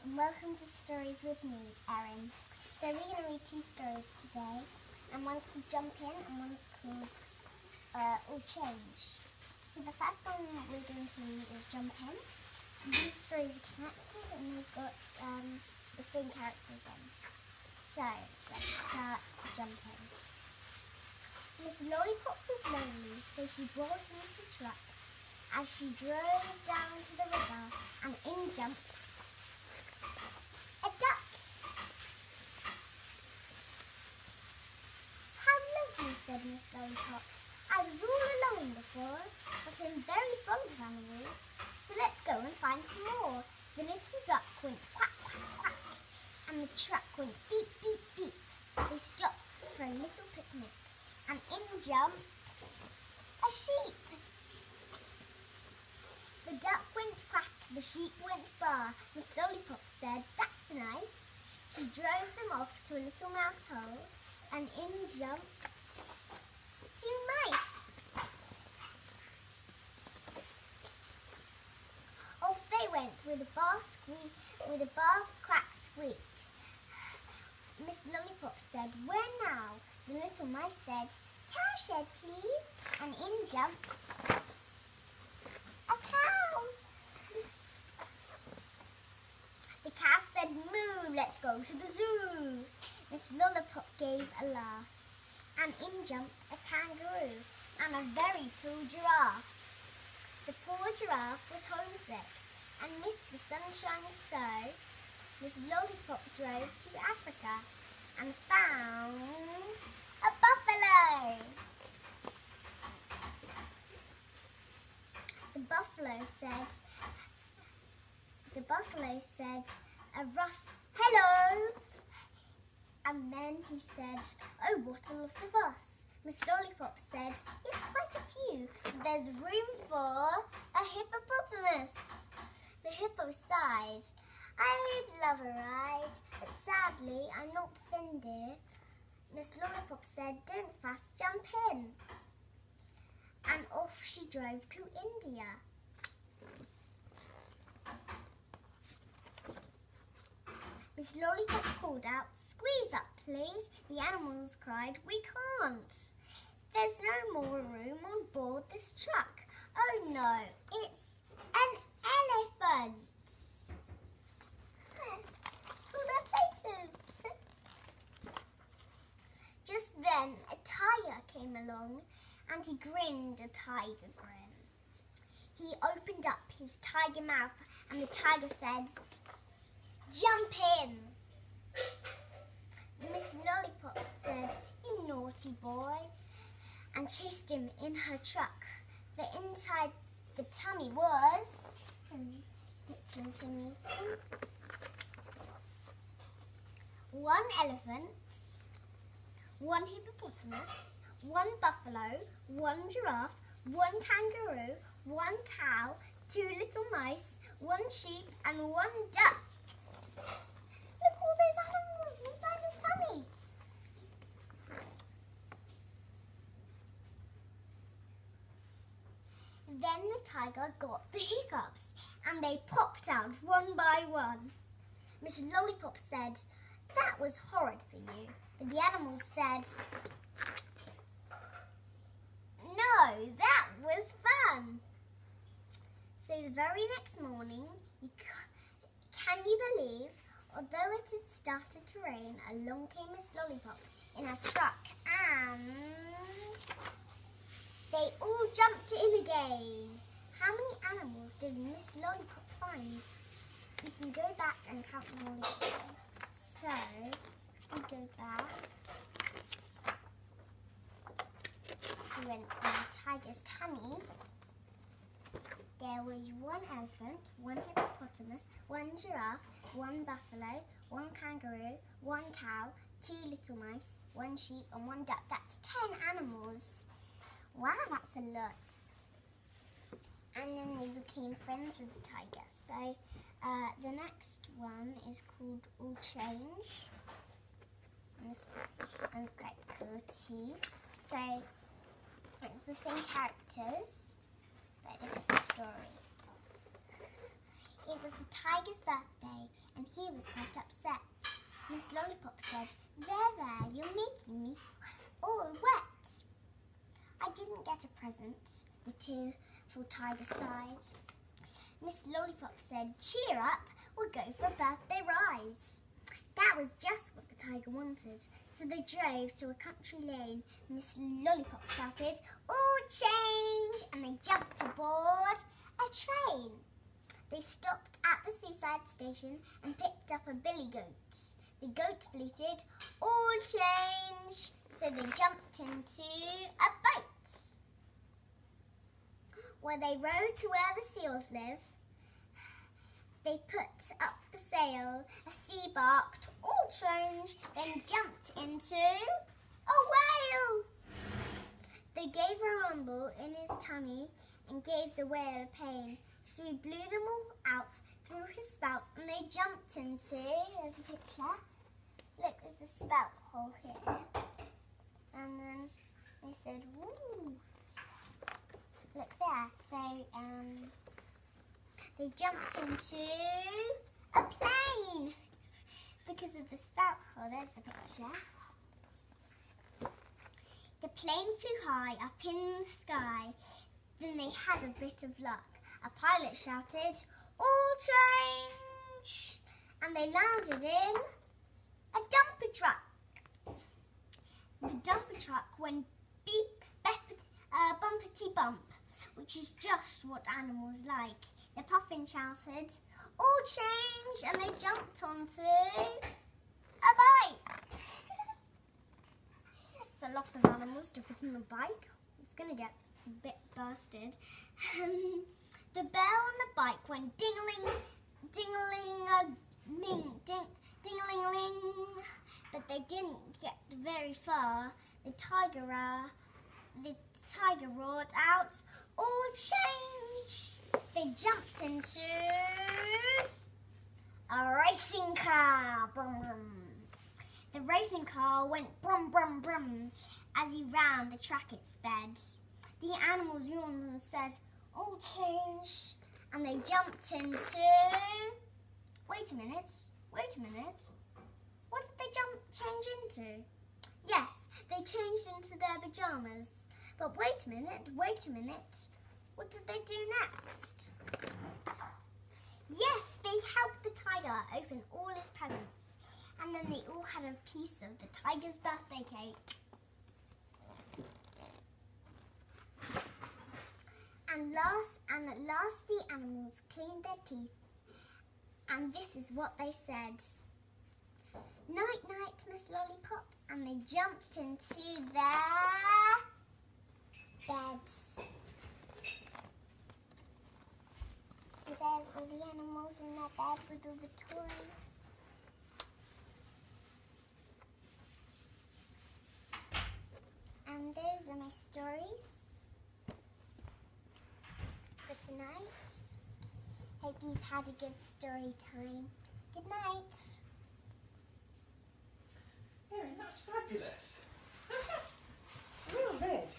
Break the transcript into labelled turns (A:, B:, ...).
A: and welcome to Stories with me, Erin. So we're going to read two stories today, and one's called Jump In and one's called All Change. So the first one we're going to read is Jump In. And these stories are connected and they've got the same characters in. So let's start Jump In. Miss Lollipop was lonely, so she brought a little truck. As she drove down to the river, and in jumped a duck. How lovely, said Miss Lollipop. I was all alone before, but I'm very fond of animals, so let's go and find some more. The little duck went quack, quack, quack, and the truck went beep, beep, beep. They stopped for a little picnic, and in jumped a sheep. The duck went quack, the sheep went baa. Miss Lollipop said, that's nice. She drove them off to a little mouse hole, and in jumped two mice. Off they went with a bar crack squeak. Miss Lollipop said, where now? The little mice said, cowshed please, and in jumped a cow. The cow said, moo, let's go to the zoo. Miss Lollipop gave a laugh, and in jumped a kangaroo and a very tall giraffe. The poor giraffe was homesick and missed the sunshine, so Miss Lollipop drove to Africa and found a buffalo. The buffalo said a rough hello, and then he said, oh, what a lot of us. Miss Lollipop said, yes, quite a few. There's room for a hippopotamus. The hippo sighed, I'd love a ride, but sadly I'm not thin, dear. Miss Lollipop said, don't fuss, jump in. And off she drove to India. Miss Lollipop called out, squeeze up please. The animals cried, we can't. There's no more room on board this truck. Oh no, it's an elephant. All their faces. Just then a tiger came along, and he grinned a tiger grin. He opened up his tiger mouth, and the tiger said, jump in. Miss Lollipop said, you naughty boy, and chased him in her truck. For inside the tummy was, picture of him eating, one elephant, one hippopotamus, one buffalo, one giraffe, one kangaroo, one cow, two little mice, one sheep, and one duck. Look, all those animals inside his tummy. Then the tiger got the hiccups, and they popped out one by one. Miss Lollipop said, that was horrid for you. But the animals said, no, that was fun. So the very next morning, can you believe, although it had started to rain, along came Miss Lollipop in a truck, and they all jumped in again. How many animals did Miss Lollipop find? You can go back and count them all again. So, we go back. So when in the tiger's tummy, there was one elephant, one hippopotamus, one giraffe, one buffalo, one kangaroo, one cow, two little mice, one sheep, and one duck. That's 10 animals. Wow, that's a lot. And then they became friends with the tiger. So the next one is called All Change. And this one's quite cool too. So it's the same characters, but a different story. It was the tiger's birthday, and he was quite upset. Miss Lollipop said, There, you're making me all wet. I didn't get a present, the tearful tiger sighed. Miss Lollipop said, Cheer up, we'll go for a birthday ride. That was just what the tiger wanted, so they drove to a country lane. Miss Lollipop shouted, All change! And they jumped aboard a train. They stopped at the seaside station and picked up a billy goat. The goat bleated, All change! So they jumped into a boat. Where they rowed to where the seals live. They put up the sail, a sea barked, All change, then jumped into a whale. They gave a rumble in his tummy and gave the whale a pain. So he blew them all out through his spout and they jumped into, here's the picture, look, there's a spout hole here. And then they said, woo, look there. So, they jumped into a plane because of the spout hole. There's the picture. The plane flew high up in the sky. Then they had a bit of luck. A pilot shouted, All change! And they landed in a dumper truck. The dumper truck went beep, bumpety bump, which is just what animals like. The puffin shouted, All change! And they jumped onto a bike. It's a lot of animals to fit in a bike. It's going to get a bit bursted. The bell on the bike went ding-a-ling, ding-a-ling-a-ling, ding-a-ling-ling. But they didn't get very far. The tiger roared out, All change! They jumped into a racing car. Brum, brum. The racing car went brum, brum, brum. As he round the track it sped. The animals yawned and said, All change. And they jumped into... Wait a minute. What did they change into? Yes, they changed into their pyjamas. But wait a minute. What did they do next? Yes, they helped the tiger open all his presents. And then they all had a piece of the tiger's birthday cake. And at last the animals cleaned their teeth. And this is what they said. Night, night, Miss Lollipop. And they jumped into their beds. So there's all the animals in their bed with all the toys. And those are my stories for tonight. Hope you've had a good story time. Good night.
B: Erin, that was fabulous. Well read.